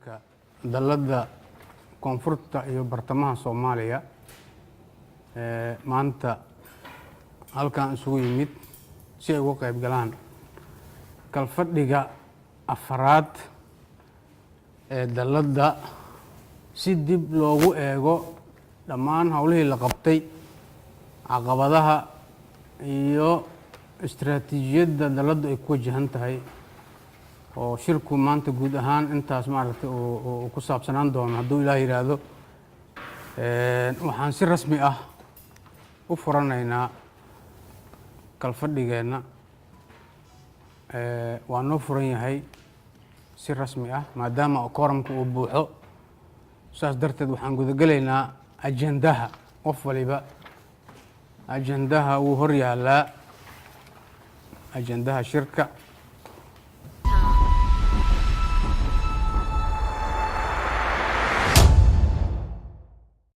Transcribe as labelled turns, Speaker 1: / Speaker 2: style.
Speaker 1: Agaasinka Dallada koonfurta iyo bartamaha Soomaaliya maanta halkan isugu yimid si ay uga qayb galaan Kalfadhiga afraad ee Dallada si dib loogu eego dhammaan hawlihii la qabtay, caqabadaha iyo istiraatiijiyadda Dalladu ay ku wajahan tahay oo shirku maanta guud ahaan intaas maaragtay oo ku saabsanaan doono hadduu Ilaahay yiraahdo. Waxaan si rasmi ah u furanaynaa kalfadhigeena. Waa noo furan yahay si rasmi ah maadaama kooramku uu buuxo. Saas darteed waxaan gudagalaynaa ajendaha qof waliba ajendaha uu hor yaalaa ajendaha shirka